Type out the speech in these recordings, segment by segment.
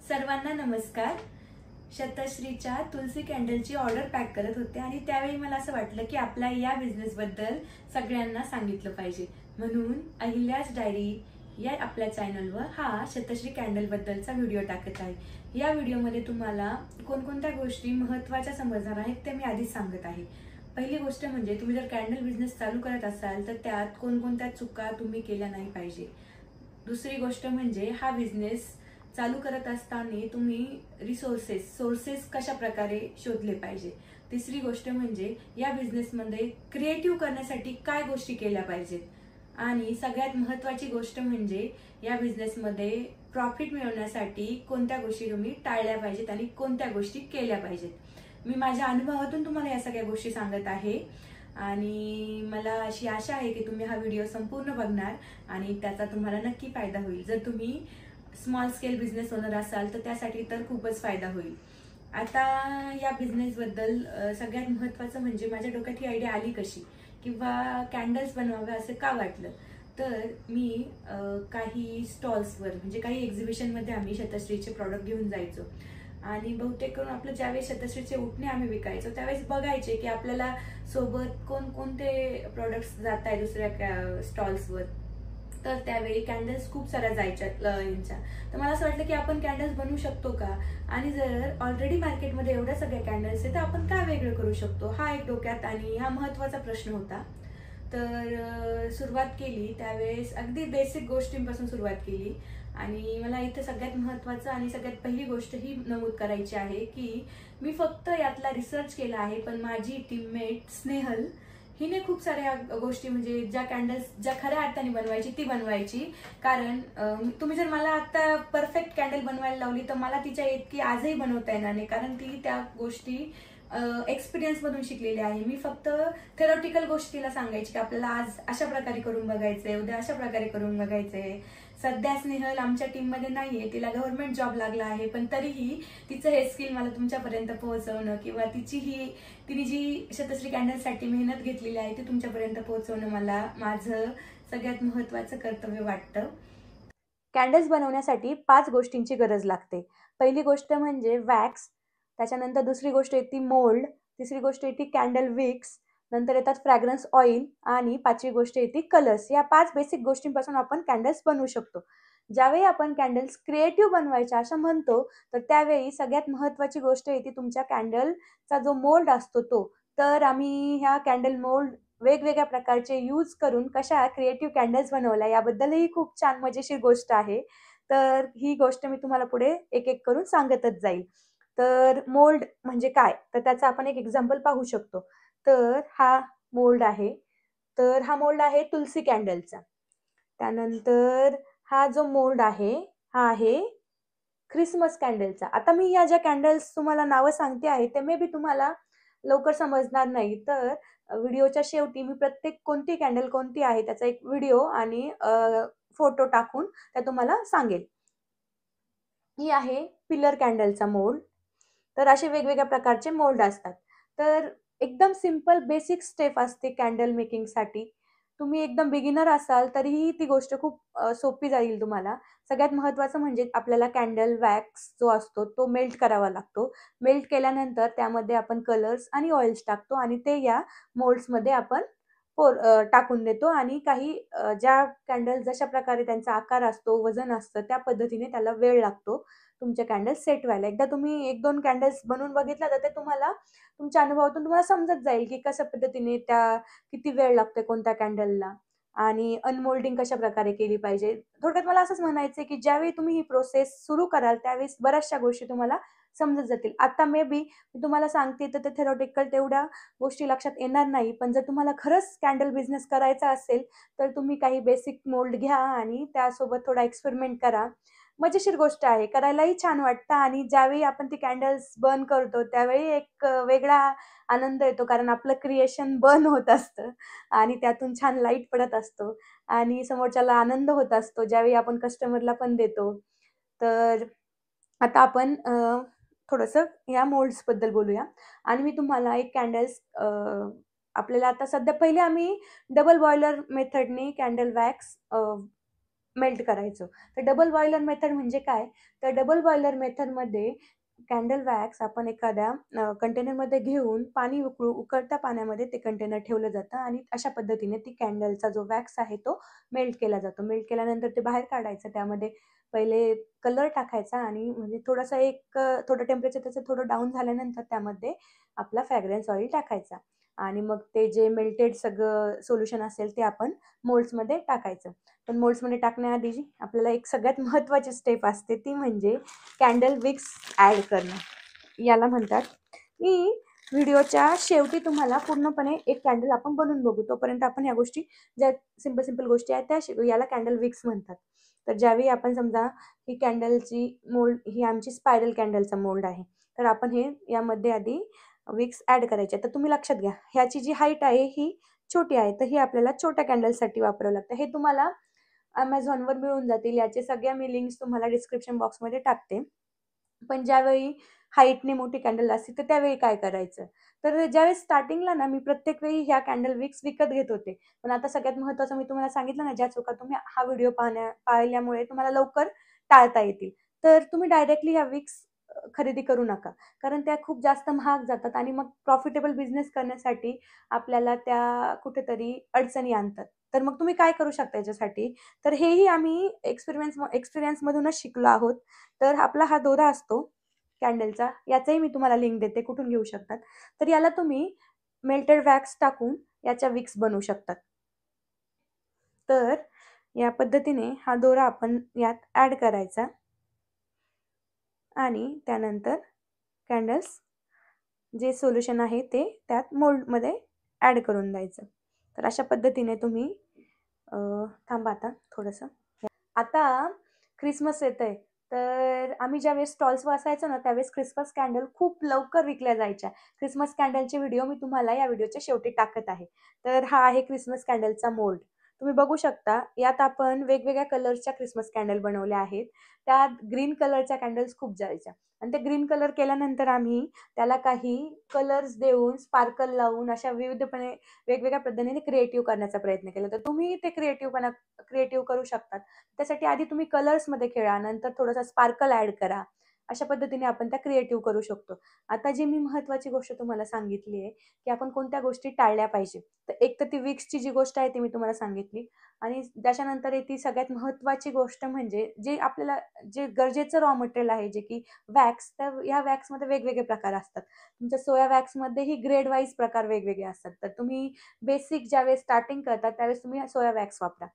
सर्वांना नमस्कार. शतश्रीच्या तुलसी कॅन्डलची order pack करत होते आणि त्यावेळी मला असं वाटलं की आपल्या या बिझनेसबद्दल सगळ्यांना सांगितलं पाहिजे, म्हणून अहिल्याज डायरी या आपल्या चॅनलवर हा शतश्री कॅन्डल बद्दलचा व्हिडिओ टाकत आहे. या व्हिडिओमध्ये तुम्हाला कोणकोणत्या गोष्टी महत्त्वाच्या समजणार आहेत ते मी आधीच सांगत आहे. पहिली गोष्ट म्हणजे तुम्ही जर कॅन्डल बिझनेस चालू करत असाल तर त्यात कोणकोणत्या चुका तुम्ही केल्या नाही पाहिजे. दुसरी गोष्ट म्हणजे हा बिझनेस चालू करत असताना तुम्ही सोर्सेस कशा प्रकारे शोधले पाहिजे. तिसरी गोष्ट म्हणजे या बिझनेसमध्ये क्रिएटिव्ह करण्यासाठी काय गोष्टी केल्या पाहिजेत. आणि सगळ्यात महत्त्वाची गोष्ट म्हणजे या बिझनेसमध्ये प्रॉफिट मिळवण्यासाठी कोणत्या गोष्टी तुम्ही टाळल्या पाहिजेत आणि कोणत्या गोष्टी केल्या पाहिजेत. मी माझ्या अनुभवातून तुम्हाला या सगळ्या गोष्टी सांगत आहे आणि मला अशी आशा आहे की तुम्ही हा व्हिडिओ संपूर्ण बघणार आणि त्याचा तुम्हाला नक्की फायदा होईल. जर तुम्ही स्मॉल स्केल बिझनेस ओनर असाल तर त्यासाठी तर खूपच फायदा होईल. आता या बिझनेसबद्दल सगळ्यात महत्त्वाचं म्हणजे माझ्या डोक्यात ही आयडिया आली कशी किंवा कॅन्डल्स बनवाव्या असं का वाटलं, तर मी काही स्टॉल्सवर म्हणजे काही एक्झिबिशनमध्ये आम्ही शतश्रीचे प्रॉडक्ट घेऊन जायचो आणि बहुतेक करून आपलं ज्यावेळेस शतश्रीचे उठणे आम्ही विकायचो त्यावेळेस बघायचे की आपल्याला सोबत कोणकोणते प्रॉडक्ट्स जात आहे दुसऱ्या स्टॉल्सवर. तर त्यावेळी कॅन्डल्स खूप साऱ्या जायच्या यांच्या. तर मला असं वाटलं की आपण कॅन्डल्स बनवू शकतो का, आणि जर ऑलरेडी मार्केटमध्ये एवढ्या सगळ्या कॅन्डल्स आहेत तर आपण काय वेगळं करू शकतो, हा एक डोक्यात आणि हा महत्त्वाचा प्रश्न होता. तर सुरुवात केली त्यावेळेस अगदी बेसिक गोष्टींपासून सुरुवात केली. आणि मला इथे सगळ्यात महत्त्वाचं आणि सगळ्यात पहिली गोष्ट ही नमूद करायची आहे की मी फक्त यातला रिसर्च केला आहे, पण माझी टीममेट स्नेहल हिने खूप साऱ्या गोष्टी म्हणजे ज्या कॅन्डल्स ज्या खऱ्या अर्थाने बनवायची ती बनवायची. कारण तुम्ही जर मला आता परफेक्ट कॅन्डल बनवायला लावली तर मला तिच्या इतकी आजही बनवता येणार नाही, कारण ती त्या गोष्टी एक्सपिरियन्स मधून शिकलेली आहे. मी फक्त थेरॉटिकल गोष्टीला सांगायची की आपल्याला आज अशा प्रकारे करून बघायचंय, उद्या अशा प्रकारे करून बघायचंय. सध्या स्नेहल आमच्या टीम मध्ये नाहीये, तिला गव्हर्नमेंट जॉब लागला आहे, पण तरीही तिचं हे स्किल मला तुमच्यापर्यंत पोहोचवणं किंवा तिने जी शतश्री कॅन्डलसाठी मेहनत घेतलेली आहे ती तुमच्यापर्यंत पोहोचवणं मला माझं सगळ्यात महत्त्वाचं कर्तव्य वाटतं. कॅन्डल्स बनवण्यासाठी 5 गोष्टींची गरज लागते. पहिली गोष्ट म्हणजे वॅक्स, त्याच्यानंतर दुसरी गोष्ट येते मोल्ड, तिसरी गोष्ट येते कॅन्डल विक्स, नंतर येतात फ्रॅग्रन्स ऑइल आणि पाचवी गोष्ट येते कलर्स. या 5 बेसिक गोष्टींपासून आपण कॅन्डल्स बनवू शकतो. ज्यावेळी आपण कॅन्डल्स क्रिएटिव्ह बनवायच्या असं म्हणतो तर त्यावेळी सगळ्यात महत्त्वाची गोष्ट येते तुमच्या कॅन्डलचा जो मोल्ड असतो तो. तर आम्ही ह्या कॅन्डल मोल्ड वेगवेगळ्या प्रकारचे यूज करून कशा क्रिएटिव्ह कॅन्डल्स बनवल्या याबद्दलही खूप छान मजेशीर गोष्ट आहे. तर ही गोष्ट मी तुम्हाला पुढे एक एक करून सांगतच जाईल. तर मोल्ड म्हणजे काय, तर त्याचा आपण एक एक्झाम्पल पाहू शकतो. तर हा मोल्ड आहे. तर हा मोल्ड आहे तुलसी कॅन्डलचा. त्यानंतर हा जो मोल्ड आहे हा आहे ख्रिसमस कॅन्डलचा. आता मी या ज्या कॅन्डल्स तुम्हाला नावं सांगते आहे ते मे बी तुम्हाला लवकर समजणार नाही, तर व्हिडिओच्या शेवटी मी प्रत्येक कोणती कॅन्डल कोणती आहे त्याचा एक व्हिडिओ आणि फोटो टाकून त्या तुम्हाला सांगेल. ही आहे पिलर कॅन्डलचा मोल्ड. तर असे वेगवेगळ्या प्रकारचे मोल्ड असतात. तर एकदम सिंपल बेसिक स्टेप असते कॅन्डल मेकिंगसाठी. तुम्ही एकदम बिगिनर असाल तरीही ती गोष्ट खूप सोपी जाईल तुम्हाला. सगळ्यात महत्त्वाचं म्हणजे आपल्याला कॅन्डल वॅक्स जो असतो तो मेल्ट करावा लागतो. मेल्ट केल्यानंतर त्यामध्ये आपण कलर्स आणि ऑइल्स टाकतो आणि ते या मोल्ड्समध्ये आपण टाकून देतो आणि काही ज्या कॅन्डल जशा प्रकारे त्यांचा आकार असतो, वजन असतं त्या पद्धतीने त्याला वेळ लागतो तुमच्या कॅन्डल्स सेट व्हायला. एकदा तुम्ही 1-2 कॅन्डल्स बनवून बघितल्या तर ते तुम्हाला तुमच्या अनुभवातून तुम्हाला समजत जाईल की कशा पद्धतीने त्या किती वेळ लागतोय कोणत्या कॅन्डलला आणि अनमोल्डिंग कशा प्रकारे केली पाहिजे. थोडक्यात मला असंच म्हणायचंय की ज्यावेळी तुम्ही ही प्रोसेस सुरू कराल त्यावेळेस बऱ्याचशा गोष्टी तुम्हाला समजत जातील. आता मे बी मी तुम्हाला सांगते तर ते थेरॉटिकल तेवढ्या गोष्टी लक्षात येणार नाही, पण जर तुम्हाला खरंच कॅन्डल बिझनेस करायचा असेल तर तुम्ही काही बेसिक मोल्ड घ्या आणि त्यासोबत थोडा एक्सपेरिमेंट करा. मजेशीर गोष्ट आहे, करायलाही छान वाटतं आणि ज्यावेळी आपण ती कॅन्डल्स बर्न करतो त्यावेळी एक वेगळा आनंद येतो, कारण आपलं क्रिएशन बर्न होत असतं आणि त्यातून छान लाईट पडत असतो आणि समोरच्याला आनंद होत असतो ज्यावेळी आपण कस्टमरला पण देतो. तर आता आपण थोडंसं या मोल्ड्सबद्दल बोलूया आणि मी तुम्हाला एक कॅन्डल्स आपल्याला आता सध्या पहिले आम्ही डबल बॉयलर मेथडने कॅन्डल वॅक्स मेल्ट करायचं. तर डबल बॉयलर मेथड म्हणजे काय? तर डबल बॉयलर मेथडमध्ये कॅन्डल वॅक्स आपण एखाद्या कंटेनरमध्ये घेऊन पाणी उकळत्या पाण्यामध्ये ते कंटेनर ठेवलं जातं आणि अशा पद्धतीने ती कॅन्डलचा जो वॅक्स आहे तो मेल्ट केला जातो. मेल्ट केल्यानंतर ते बाहेर काढायचं. त्यामध्ये पहिले कलर टाकायचा आणि म्हणजे थोडं टेम्परेचर त्याचं थोडं डाऊन झाल्यानंतर त्यामध्ये आपला फ्रॅग्रन्स ऑइल टाकायचा आणि मग ते जे मेल्टेड सगळं सोल्युशन असेल ते आपण मोल्ड्समध्ये टाकायचं. पण मोल्ड्समध्ये टाकण्याआधी आपल्याला एक सगळ्यात महत्त्वाची स्टेप असते ती म्हणजे कॅन्डल विक्स ॲड करणं. याला म्हणतात. मी व्हिडिओच्या शेवटी तुम्हाला पूर्णपणे एक कॅन्डल आपण बनवून बघू. तोपर्यंत आपण ह्या गोष्टी ज्या सिंपल गोष्टी आहेत त्या याला कॅन्डल विक्स म्हणतात. तर ज्यावेळी आपण समजा ही कॅन्डलची मोल्ड ही आमची स्पायरल कॅन्डलचा मोल्ड आहे. तर आपण हे यामध्ये आधी विक्स ॲड करायचे. तर तुम्ही लक्षात घ्या, ह्याची जी हाईट आहे ही छोटी आहे. तर ही आपल्याला छोट्या कॅन्डलसाठी वापरावं लागतं. हे तुम्हाला Amazonवर मिळून जातील. याचे सगळ्या मी लिंक्स तुम्हाला डिस्क्रिप्शन बॉक्समध्ये टाकते. पण ज्यावेळी हाईटने मोठी कॅन्डल असते तर त्यावेळी काय करायचं? तर ज्यावेळेस स्टार्टिंगला ना मी प्रत्येक वेळी ह्या कॅन्डल विक्स विकत घेत होते. पण आता सगळ्यात महत्त्वाचं मी तुम्हाला सांगितलं ना, ज्या चुका तुम्ही हा व्हिडिओ पाहिल्यामुळे तुम्हाला लवकर टाळता येतील. तर तुम्ही डायरेक्टली ह्या विक्स खरेदी करू नका. कारण त्या खूप जास्त महाग जातात आणि मग प्रॉफिटेबल बिझनेस करण्यासाठी आपल्याला त्या कुठेतरी अडचणी आणतात. तर मग तुम्ही काय करू शकता याच्यासाठी? तर हेही आम्ही एक्सपिरियन्समधूनच शिकलो आहोत. तर आपला हा दोरा असतो कॅन्डलचा, याचाही मी तुम्हाला लिंक देते कुठून घेऊ शकतात. तर याला तुम्ही मेल्टेड वॅक्स टाकून याच्या विक्स बनवू शकतात. तर या पद्धतीने हा दोरा आपण यात ॲड करायचा आणि त्यानंतर कॅन्डल्स जे सोल्युशन आहे ते त्यात मोल्डमध्ये ॲड करून द्यायचं. तर अशा पद्धतीने तुम्ही थांबा आता थोडंसं. आता क्रिसमस येतंय, तर आम्ही ज्यावेळेस स्टॉल्सवर असायचो ना, त्यावेळेस क्रिसमस कॅन्डल खूप लवकर विकल्या जायच्या. क्रिसमस कॅन्डलचे व्हिडिओ मी तुम्हाला या व्हिडिओच्या शेवटी टाकत आहे. तर हा आहे क्रिसमस कॅन्डलचा मोल्ड. तुम्ही बघू शकता, यात आपण वेगवेगळ्या कलर्सच्या क्रिसमस कॅन्डल बनवल्या आहेत. त्यात ग्रीन कलरच्या कॅन्डल्स खूप जायच्या आणि ते ग्रीन कलर केल्यानंतर आम्ही त्याला काही कलर्स देऊन, स्पार्कल लावून अशा वेगवेगळ्या पद्धतीने क्रिएटिव्ह करण्याचा प्रयत्न केला. तर तुम्ही ते क्रिएटिव्ह करू शकतात. त्यासाठी आधी तुम्ही कलर्समध्ये खेळा, नंतर थोडासा स्पार्कल ॲड करा. अशा पद्धतीने आपण त्या क्रिएटिव्ह करू शकतो. आता जी मी महत्त्वाची गोष्ट तुम्हाला सांगितली आहे, की आपण कोणत्या गोष्टी टाळल्या पाहिजे. तर एक तर ती विक्सची जी गोष्ट आहे ती मी तुम्हाला सांगितली आणि त्याच्यानंतर येते सगळ्यात महत्त्वाची गोष्ट म्हणजे जे गरजेचं रॉ मटेरियल आहे, जे की वॅक्स. तर ह्या वॅक्समध्ये वेगवेगळे प्रकार असतात. तुमच्या सोया वॅक्समध्येही ग्रेड वाईज प्रकार वेगवेगळे असतात. तर तुम्ही बेसिक ज्यावेळेस स्टार्टिंग करता त्यावेळेस तुम्ही सोया वॅक्स वापरा.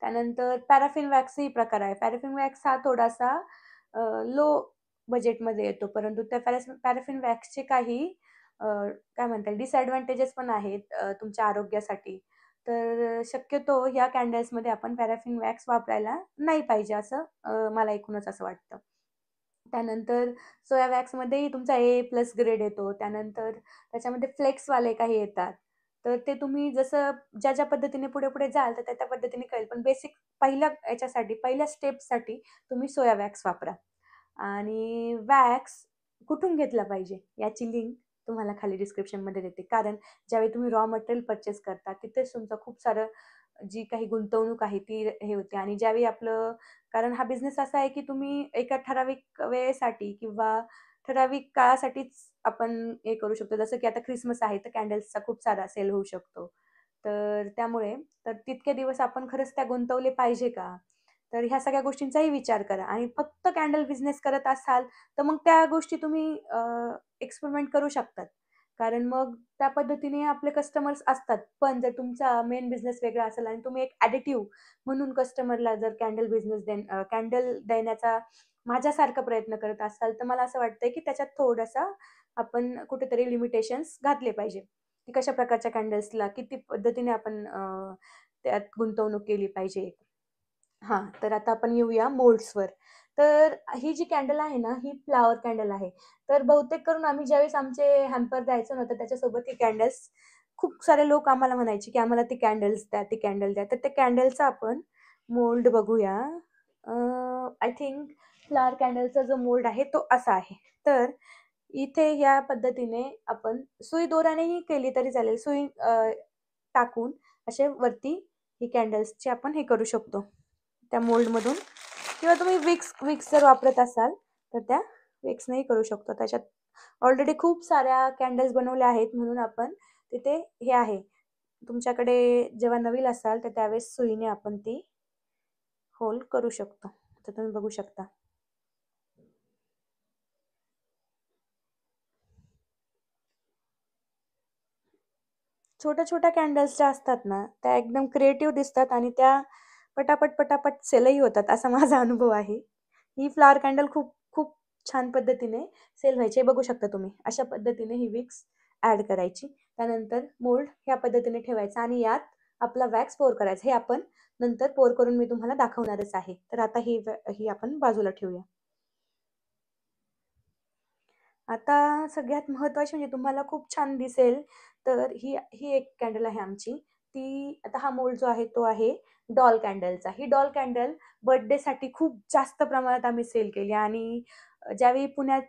त्यानंतर पॅराफिन वॅक्सही प्रकार आहे. पॅराफिन वॅक्स हा थोडासा लो बजेटमध्ये येतो. परंतु त्या पॅराफिन वॅक्सचे काही काय म्हणता येईल डिसएडव्हांटेजेस पण आहेत तुमच्या आरोग्यासाठी. तर शक्यतो ह्या कॅन्डल्समध्ये आपण पॅराफिन वॅक्स वापरायला नाही पाहिजे असं मला एकूणच असं वाटतं. त्यानंतर सोया वॅक्समध्येही तुमचा A+ ग्रेड येतो. त्यानंतर त्याच्यामध्ये फ्लेक्सवाले काही येतात. तर ते तुम्ही जसं ज्या पद्धतीने पुढे जाल तर त्या पद्धतीने कळेल. पण बेसिक पहिल्या स्टेपसाठी तुम्ही सोया वॅक्स वापरा. आणि वॅक्स कुठून घेतला पाहिजे याची लिंक तुम्हाला खाली डिस्क्रिप्शनमध्ये देते. कारण ज्यावेळी तुम्ही रॉ मटेरियल परचेस करता तिथेच तुमचं खूप सारं जी काही गुंतवणूक आहे ती हे होते आणि ज्यावेळी कारण हा बिझनेस असा आहे की तुम्ही एका ठराविक वेळेसाठी किंवा ठराविक काळासाठीच आपण हे करू शकतो. जसं की आता क्रिसमस आहे तर कॅन्डल्सचा खूप सारा सेल होऊ शकतो. तर तितके दिवस आपण खरंच त्या गुंतवले पाहिजे का? तर ह्या सगळ्या गोष्टींचाही विचार करा आणि फक्त कॅन्डल बिझनेस करत असाल तर मग त्या गोष्टी तुम्ही एक्सपेरिमेंट करू शकतात. कारण मग त्या पद्धतीने आपले कस्टमर्स असतात. पण जर तुमचा मेन बिझनेस वेगळा असेल आणि तुम्ही एक ॲडिटिव्ह म्हणून कस्टमरला जर कॅन्डल देण्याचा माझ्यासारखा प्रयत्न करत असाल, तर मला असं वाटतंय की त्याच्यात थोडासा आपण कुठेतरी लिमिटेशन्स घातले पाहिजे. की कशा प्रकारच्या कॅन्डल्सला किती पद्धतीने आपण त्यात गुंतवणूक केली पाहिजे. हां, तर आता आपण येऊया मोल्ड्सवर. तर ही जी कॅन्डल आहे ना, ही फ्लॉवर कॅन्डल आहे. तर बहुतेक करून आम्ही ज्यावेळेस आमचे हॅम्पर द्यायचो ना, तर त्याच्यासोबत ही कॅन्डल्स खूप सारे लोक आम्हाला म्हणायचे, की "आम्हाला ती कॅन्डल्स द्या, ती कॅन्डल द्या." तर त्या कॅन्डलचा आपण मोल्ड बघूया. आय थिंक फ्लॉवर कॅन्डलचा जो मोल्ड आहे, तो असा आहे. तर इथे या पद्धतीने आपण सुई दोऱ्यानेही केली तरी चालेल. टाकून असे वरती ही कॅन्डल्सची आपण हे करू शकतो. त्या मोल्डमधून, किंवा तुम्ही विक्स जर वापरत असाल तर त्या विक्सनेही करू शकतो. त्याच्यात ऑलरेडी खूप साऱ्या कॅन्डल्स बनवल्या आहेत, म्हणून आपण तिथे हे आहे, तुमच्याकडे जेव्हा नवीन असाल तर त्यावेळेस सुईने आपण ती होल करू शकतो. तर तुम्ही बघू शकता. छोट्या छोट्या कॅन्डल्स ज्या असतात ना, त्या एकदम क्रिएटिव्ह दिसतात आणि त्या पटापट पटापट सेलही होतात, असा माझा अनुभव आहे. ही फ्लॉवर कॅन्डल खूप खूप छान पद्धतीने सेल व्हायची. बघू शकता तुम्ही. अशा पद्धतीने ही विक्स ॲड करायची. त्यानंतर मोल्ड ह्या पद्धतीने ठेवायचा आणि यात आपला वॅक्स पोर करायचा. हे आपण नंतर पोर करून मी तुम्हाला दाखवणारच आहे. तर आता ही आपण बाजूला ठेवूया. आता सगळ्यात महत्त्वाची म्हणजे तुम्हाला खूप छान दिसेल, तर ही ही एक कॅन्डल आहे आमची. ती आता हा मोल्ड जो आहे तो आहे डॉल कॅन्डलचा. ही डॉल कॅन्डल बर्थडेसाठी खूप जास्त प्रमाणात आम्ही सेल केली आणि ज्यावेळी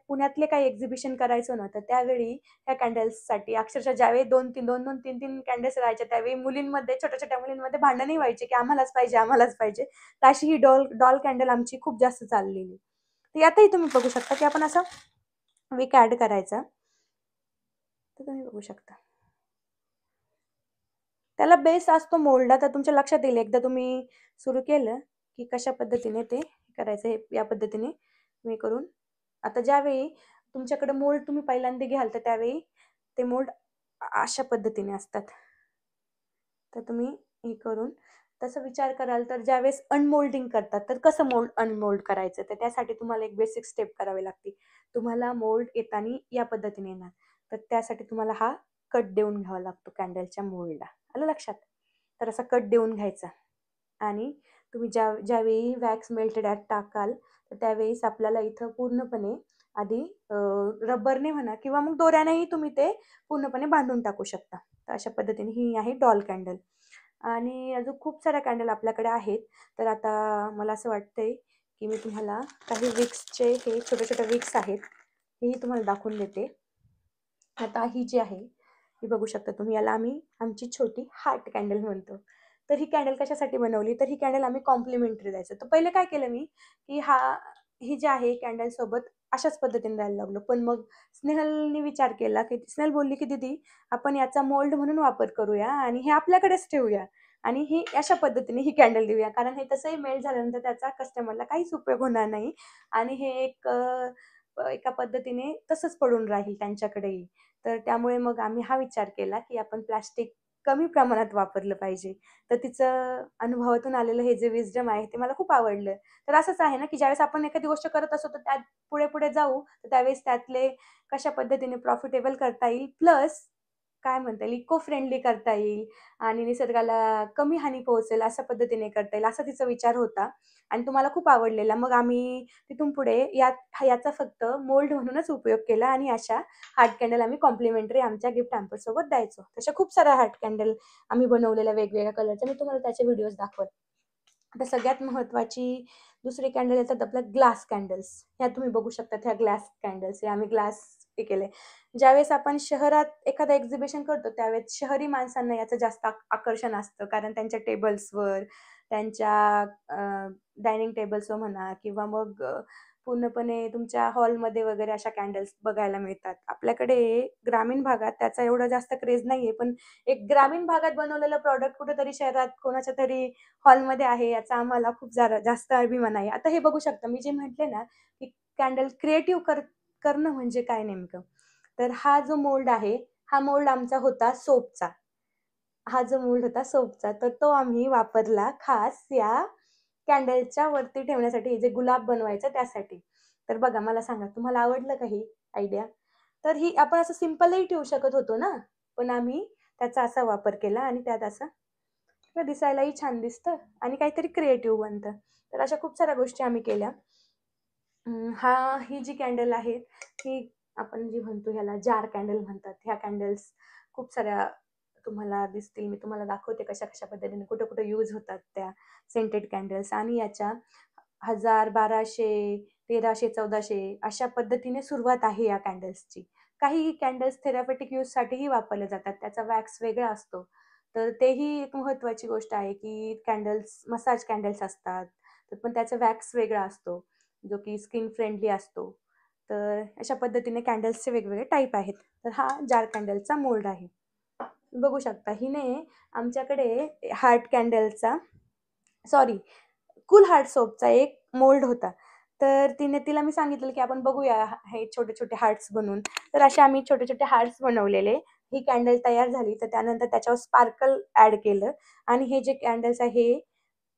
पुण्यातले काही एक्झिबिशन करायचो ना, तर त्यावेळी ह्या कॅन्डल्ससाठी अक्षरशः ज्यावेळी 2-3, 2-2, 3-3 कॅन्डल्स राहायच्या, त्यावेळी मुलींमध्ये, छोट्या-छोट्या मुलींमध्ये भांडणही व्हायचे, की आम्हालाच पाहिजे, आम्हालाच पाहिजे. तर अशी ही डॉल डॉल कॅन्डल आमची खूप जास्त चाललेली. तर यातही तुम्ही बघू शकता, की आपण असं विक ॲड करायचा. तर तुम्ही बघू शकता. त्याला बेस असतो मोल्डला, तर तुमच्या लक्षात येईल एकदा तुम्ही सुरू केलं, की कशा पद्धतीने ते करायचं. हे या पद्धतीने मी करून, आता ज्यावेळी तुमच्याकडे मोल्ड तुम्ही पहिल्यांदा घ्याल, तर त्यावेळी ते मोल्ड अशा पद्धतीने असतात. तर तुम्ही हे करून तसं विचार कराल, तर ज्यावेळेस अनमोल्डिंग करतात, तर कसं अनमोल्ड करायचं, तर त्यासाठी तुम्हाला एक बेसिक स्टेप करावी लागते. तुम्हाला मोल्ड येताना या पद्धतीने येणार, तर त्यासाठी तुम्हाला हा कट देऊन घ्यावा लागतो कॅन्डलच्या मोल्डला. आलं लक्षात? तर असा कट देऊन घ्यायचा आणि तुम्ही ज्यावेळी वॅक्स मेल्टेड ॲट टाकाल, तर त्यावेळेस आपल्याला इथं पूर्णपणे आधी रबरने म्हणा किंवा मग दोऱ्यानेही तुम्ही ते पूर्णपणे बांधून टाकू शकता. तर अशा पद्धतीने ही आहे डॉल कॅन्डल. आणि अजून खूप साऱ्या कॅन्डल आपल्याकडे आहेत. तर आता मला असं वाटतंय, की मी तुम्हाला काही विक्सचे हे छोटे-छोटे विक्स आहेत, हेही तुम्हाला दाखवून देते. आता ही जी आहे, ही बघू शकता तुम्ही. याला आम्ही आमची छोटी हार्ट कॅन्डल म्हणतो. तर ही कॅन्डल कशासाठी बनवली, तर ही कॅन्डल आम्ही कॉम्प्लिमेंटरी द्यायचं. तर पहिले काय केलं मी, की ही जी आहे कॅन्डलसोबत अशाच पद्धतीने द्यायला लागलो. पण मग स्नेहलने विचार केला, की स्नेहल बोलली, की "दीदी, आपण याचा मोल्ड म्हणून वापर करूया आणि हे आपल्याकडेच ठेवूया आणि ही अशा पद्धतीने ही कॅन्डल देऊया. कारण हे तसंही मेल्ट झाल्यानंतर त्याचा कस्टमरला काहीच उपयोग होणार नाही आणि हे एका पद्धतीने तसंच पडून राहील त्यांच्याकडेही." तर त्यामुळे मग आम्ही हा विचार केला, की आपण प्लास्टिक कमी प्रमाणात वापरलं पाहिजे. तर तिचं अनुभवातून आलेलं हे जे विस्डम आहे, ते मला खूप आवडलं. तर असंच आहे ना, की ज्यावेळेस आपण एखादी गोष्ट करत असतो, तर त्यात पुढे-पुढे जाऊ, तर त्यावेळेस त्यातले कशा पद्धतीने प्रॉफिटेबल करता येईल, प्लस काय म्हणता येईल, इको फ्रेंडली करता येईल आणि निसर्गाला कमी हानी पोहोचेल अशा पद्धतीने करता येईल, असा तिचा विचार होता आणि तो मला खूप आवडलेला. मग आम्ही तिथून पुढे याचा फक्त मोल्ड म्हणूनच उपयोग केला आणि अशा हार्ट कॅन्डल आम्ही कॉम्प्लिमेंटरी आमच्या गिफ्ट हॅम्परसोबत द्यायचो. तशा खूप साऱ्या हार्ट कॅन्डल आम्ही बनवलेल्या वेगवेगळ्या कलरच्या. मी तुम्हाला त्याचे व्हिडिओज दाखवेन. आता सगळ्यात महत्त्वाची दुसरी कॅन्डल येतात आपल्या ग्लास कॅन्डल्स. ह्या तुम्ही बघू शकता, ह्या ग्लास कॅन्डल्स, हे आम्ही ग्लास हे केले. ज्यावेळेस आपण शहरात एखादं एक्झिबिशन करतो, त्यावेळेस शहरी माणसांना याचं जास्त आकर्षण असतं. कारण त्यांच्या टेबल्सवर, त्यांच्या डायनिंग टेबल्सवर म्हणा किंवा मग पूर्णपणे तुमच्या हॉलमध्ये वगैरे अशा कॅन्डल्स बघायला मिळतात. आपल्याकडे ग्रामीण भागात त्याचा एवढा जास्त क्रेज नाहीये, पण एक ग्रामीण भागात बनवलेलं प्रॉडक्ट कुठेतरी शहरात कोणाच्या तरी हॉलमध्ये आहे, याचा आम्हाला खूप जास्त अभिमान आहे. आता हे बघू शकता, मी जे म्हटले ना, की कॅन्डल क्रिएटिव्ह करणं म्हणजे काय नेमकं? तर हा जो मोल्ड आहे, हा मोल्ड आमचा होता सोपचा. हा जो मोल्ड होता सोपचा, तर तो आम्ही वापरला खास या कॅन्डलच्या वरती ठेवण्यासाठी, जे गुलाब बनवायचं त्यासाठी. तर बघा, मला सांगा, तुम्हाला आवडलं का ही आयडिया? तर ही आपण असं सिंपलही ठेवू शकत होतो ना, पण आम्ही त्याचा असा वापर केला आणि त्यात असं किंवा दिसायलाही छान दिसतं आणि काहीतरी क्रिएटिव्ह बनतं. तर अशा खूप साऱ्या गोष्टी आम्ही केल्या. ही जी कॅन्डल आहे, ही आपण जी म्हणतो ह्याला जार कॅन्डल म्हणतात. ह्या कॅन्डल्स खूप साऱ्या तुम्हाला दिसतील. मी तुम्हाला दाखवते कशा-कशा पद्धतीने कुठे-कुठे यूज होतात त्या सेंटेड कॅन्डल्स आणि याच्या 1000, 1200, 1300, 1400 अशा पद्धतीने सुरुवात आहे या कॅन्डल्सची. काही कॅन्डल्स थेरॅपेटिक यूजसाठीही वापरले जातात. त्याचा वॅक्स वेगळा असतो. तर तेही एक महत्त्वाची गोष्ट आहे, की कॅन्डल्स मसाज कॅन्डल्स असतात. तर पण त्याचा वॅक्स वेगळा असतो, जो की स्किन फ्रेंडली असतो. तर अशा पद्धतीने कॅन्डल्सचे वेगवेगळे टाईप आहेत. तर हा जार कॅन्डलचा मोल्ड आहे. बघू शकता हिने आमच्याकडे हार्ट कॅन्डलचा सॉरी कूल हार्ट सोपचा एक मोल्ड होता. तर तिला मी सांगितलं की आपण बघूया हे छोटे-छोटे हार्ट्स बनवून. तर असे आम्ही छोटे-छोटे हार्ट्स बनवलेले. ही कॅन्डल तयार झाली. तर त्यानंतर त्याच्यावर स्पार्कल ॲड केलं आणि हे जे कॅन्डल्स आहे हे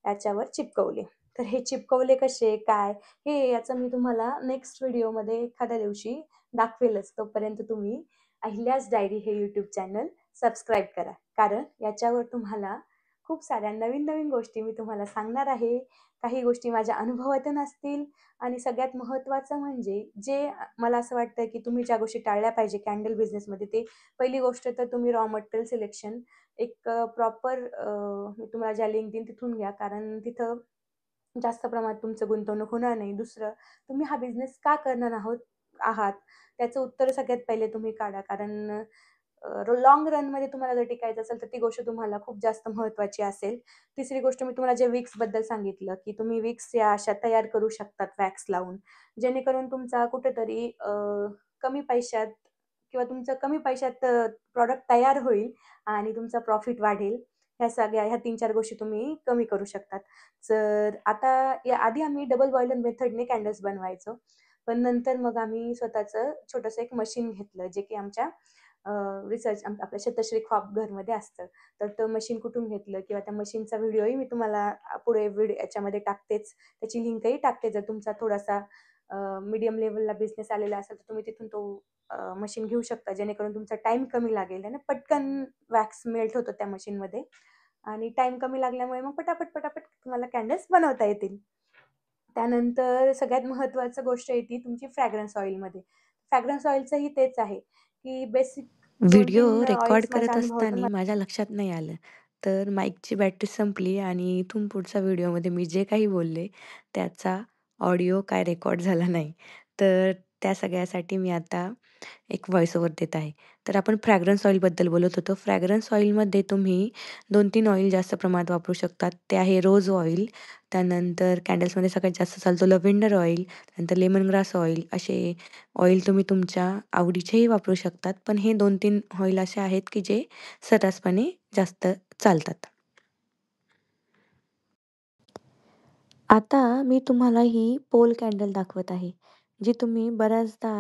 याच्यावर चिपकवले. तर हे चिपकवले कसे, काय हे याचं मी तुम्हाला नेक्स्ट व्हिडिओमध्ये एखाद्या दिवशी दाखवेलच. तोपर्यंत तुम्ही अहिल्याज डायरी हे यूट्यूब चॅनल सबस्क्राईब करा. कारण याच्यावर तुम्हाला खूप साऱ्या नवीन-नवीन गोष्टी मी तुम्हाला सांगणार आहे. काही गोष्टी माझ्या अनुभवातून असतील आणि सगळ्यात महत्त्वाचं म्हणजे जे मला असं वाटतं, की तुम्ही ज्या गोष्टी टाळल्या पाहिजे कॅन्डल बिझनेसमध्ये ते पहिली गोष्ट तर तुम्ही रॉ मटेरियल सिलेक्शन एक प्रॉपर मी तुम्हाला ज्या लिंक देईन तिथून घ्या. कारण तिथं जास्त प्रमाणात तुमचं गुंतवणूक होणार नाही. दुसरं तुम्ही हा बिझनेस का करणार आहात त्याचं उत्तर सगळ्यात पहिले तुम्ही काढा. कारण लाँग रनमध्ये तुम्हाला जर टिकायचं असेल तर ती गोष्ट तुम्हाला खूप जास्त महत्त्वाची असेल. तिसरी गोष्ट मी तुम्हाला जे विक्सबद्दल सांगितलं, की तुम्ही विक्स या अशा तयार करू शकतात वॅक्स लावून. जेणेकरून तुमचा कुठेतरी कमी पैशात किंवा तुमचं कमी पैशात प्रॉडक्ट तयार होईल आणि तुमचा प्रॉफिट वाढेल. ह्या 3-4 गोष्टी तुम्ही कमी करू शकतात. तर आता या आधी आम्ही डबल बॉयलर मेथडने कॅन्डल्स बनवायचो. पण नंतर मग आम्ही स्वतःचं छोटंसं एक मशीन घेतलं, जे की आमच्या रिसर्च आपल्या शतश्री खॉप घरमध्ये असतं. तर ते मशीन कुठून घेतलं किंवा त्या मशीनचा व्हिडिओही मी तुम्हाला पुढे याच्यामध्ये टाकतेच. त्याची लिंकही टाकते. जर तुमचा थोडासा मीडियम लेव्हलला बिझनेस आलेला असेल, तर तुम्ही तिथून तो मशीन घेऊ शकता. जेणेकरून तुमचा टाईम कमी लागेल आणि पटकन वॅक्स मेल्ट होतो त्या मशीनमध्ये आणि टाईम कमी लागल्यामुळे मग पटापट तुम्हाला कॅन्डल्स बनवता येतील. त्यानंतर सगळ्यात महत्त्वाचं गोष्ट येते तुमची फ्रॅग्रन्स ऑइलमध्ये. फ्रॅग्रन्स ऑइलचंही तेच आहे, की बेसिक व्हिडिओ 2-3 रेकॉर्ड ऑइल्स माझ्या करत अनुभवातून असताना माझ्या लक्षात नाही आलं. तर माईकची बॅटरी संपली आणि इथून पुढच्या व्हिडिओमध्ये मी जे काही बोलले, त्याचा ऑडिओ काय रेकॉर्ड झाला नाही. तर त्या सगळ्यासाठी मी आता एक व्हॉईस ओव्हर देत आहे. तर आपण फ्रॅग्रन्स ऑइलबद्दल बोलत होतो. फ्रॅग्रन्स ऑइलमध्ये तुम्ही 2-3 ऑइल जास्त प्रमाणात वापरू शकतात. ते आहे रोज ऑइल, त्यानंतर कॅन्डल्समध्ये सगळ्यात जास्त चालतो लव्हेंडर ऑइल, नंतर लेमन ग्रास ऑइल असे ऑइल तुम्ही तुमच्या आवडीचेही वापरू शकतात. पण हे 2-3 ऑइल असे आहेत, की जे सर्रासपणे जास्त चालतात. आता मी तुम्हाला ही पोल कॅन्डल दाखवत आहे, जी तुम्ही बऱ्याचदा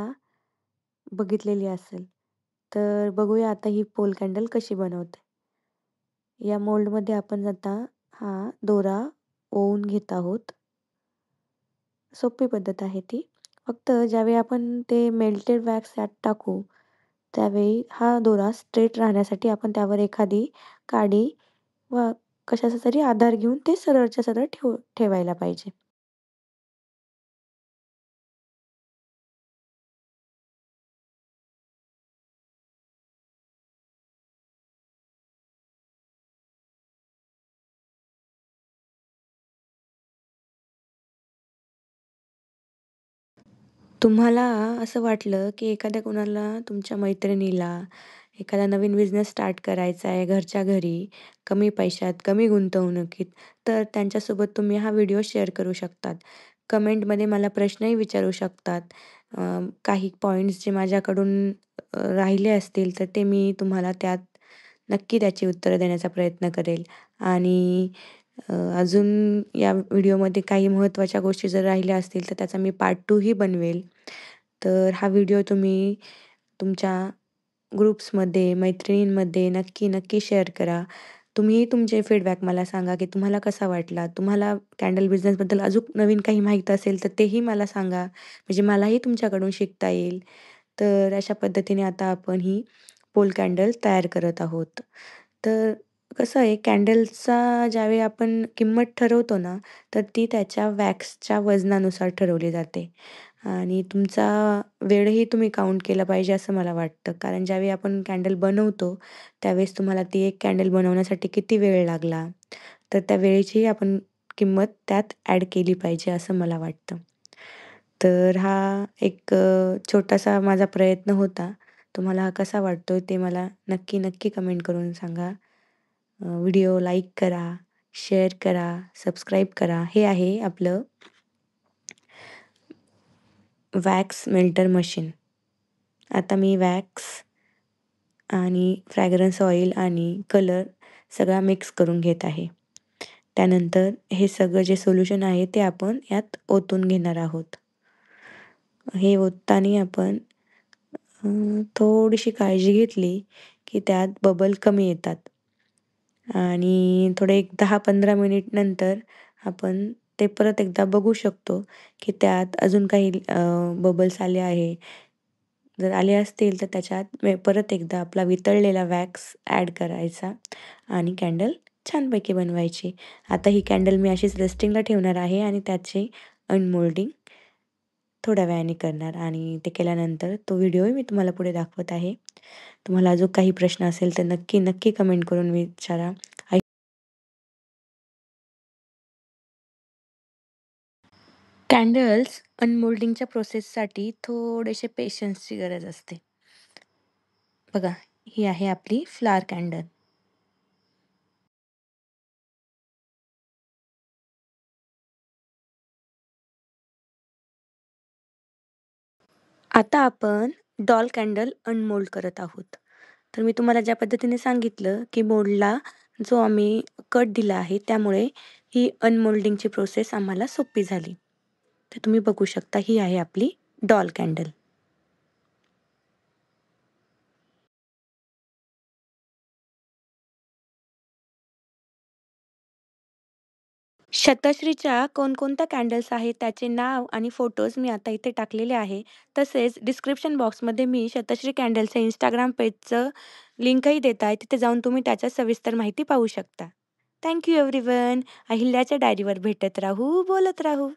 बघितलेली असेल. तर बघूया आता ही पोल कॅन्डल कशी बनवते. या मोल्डमध्ये आपण आता हा दोरा ओवून घेत आहोत. सोपी पद्धत आहे ती. फक्त ज्यावेळी आपण ते मेल्टेड वॅक्स यात टाकू, त्यावेळी हा दोरा स्ट्रेट राहण्यासाठी आपण त्यावर एखादी काडी वा कशाचा तरी आधार घेऊन ते सरळच्या सरळ ठेवायला पाहिजे. तुम्हाला असं वाटलं, की एखाद्या कोणाला तुमच्या मैत्रिणीला एखादा नवीन बिझनेस स्टार्ट करायचा आहे घरच्या घरी, कमी पैशात, कमी गुंतवणुकीत, तर त्यांच्यासोबत तुम्ही हा व्हिडिओ शेअर करू शकतात. कमेंटमध्ये मला प्रश्नही विचारू शकतात. काही पॉइंट्स जे माझ्याकडून राहिले असतील, तर ते मी तुम्हाला त्यात नक्की त्याची उत्तरं देण्याचा प्रयत्न करेल आणि अजून या व्हिडिओमध्ये काही महत्त्वाच्या गोष्टी जर राहिल्या असतील, तर त्याचा मी पार्ट 2 ही बनवेल. तर हा व्हिडिओ तुम्ही तुमच्या ग्रुप्समध्ये, मैत्रिणींमध्ये नक्की शेअर करा. तुम्हीही तुमचे फीडबॅक मला सांगा, की तुम्हाला कसा वाटला? तुम्हाला कॅन्डल बिझनेसबद्दल अजून नवीन काही माहीत असेल, तर तेही मला सांगा. म्हणजे मलाही तुमच्याकडून शिकता येईल. तर अशा पद्धतीने आता आपण ही पोल कॅन्डल तयार करत आहोत. तर कसं आहे कॅन्डलचा ज्यावेळी आपण किंमत ठरवतो ना, तर ती त्याच्या वॅक्सच्या वजनानुसार ठरवली जाते आणि तुमचा वेळही तुम्ही काउंट केला पाहिजे असं मला वाटतं. कारण ज्यावेळी आपण कॅन्डल बनवतो, त्यावेळेस तुम्हाला ती एक कॅन्डल बनवण्यासाठी किती वेळ लागला, तर त्या वेळेचीही आपण किंमत त्यात ॲड केली पाहिजे असं मला वाटतं. तर हा एक छोटासा माझा प्रयत्न होता. तुम्हाला हा कसा वाटतोय ते मला नक्की कमेंट करून सांगा. व्हिडिओ लाईक करा, शेअर करा, सबस्क्राईब करा. हे आहे आपलं वॅक्स मेल्टर मशीन. आता मी वॅक्स आणि फ्रॅग्रन्स ऑइल आणि कलर सगळा मिक्स करून घेत आहे. त्यानंतर हे सगळं जे सोल्युशन आहे ते आपण यात ओतून घेणार आहोत. हे ओतताना आपण थोडीशी काळजी घेतली, की त्यात बबल कमी येतात आणि थोडे एक 10-15 मिनिट नंतर आपण ते परत एकदा बघू शकतो, की त्यात अजून काही बबल्स आले आहे. जर आले असतील तर त्याच्यात परत एकदा आपला वितळलेला वॅक्स ॲड करायचा आणि कॅन्डल छानपैकी बनवायची. आता ही कॅन्डल मी अशीच रेस्टिंगला ठेवणार आहे आणि त्याची अनमोल्डिंग थोड्या वेळाने करणार आणि ते केल्यानंतर तो व्हिडिओही मी तुम्हाला पुढे दाखवत आहे. तुम्हाला अजून काही प्रश्न असेल तर नक्की कमेंट करून विचारा. कॅन्डल्स अनमोल्डिंगच्या प्रोसेससाठी थोडेसे पेशन्सची गरज असते. बघा, ही आहे आपली फ्लावर कॅन्डल. आता आपण डॉल कॅन्डल अनमोल्ड करत आहोत. तर मी तुम्हाला ज्या पद्धतीने सांगितलं, की मोल्डला जो आम्ही कट दिला आहे, त्यामुळे ही अनमोल्डिंगची प्रोसेस आम्हाला सोपी झाली. तर तुम्ही बघू शकता, ही आहे आपली डॉल कॅन्डल. शतश्रीच्या कोणकोणत्या कॅन्डल्स आहेत त्याचे नाव आणि फोटोज मी आता इथे टाकलेले आहे. तसेच डिस्क्रिप्शन बॉक्समध्ये मी शतश्री कॅन्डलचं Instagram पेजचं लिंकही देत आहे. तिथे जाऊन तुम्ही त्याच्या सविस्तर माहिती पाहू शकता. Thank you everyone. अहिल्याच्या डायरीवर भेटत राहू, बोलत राहू.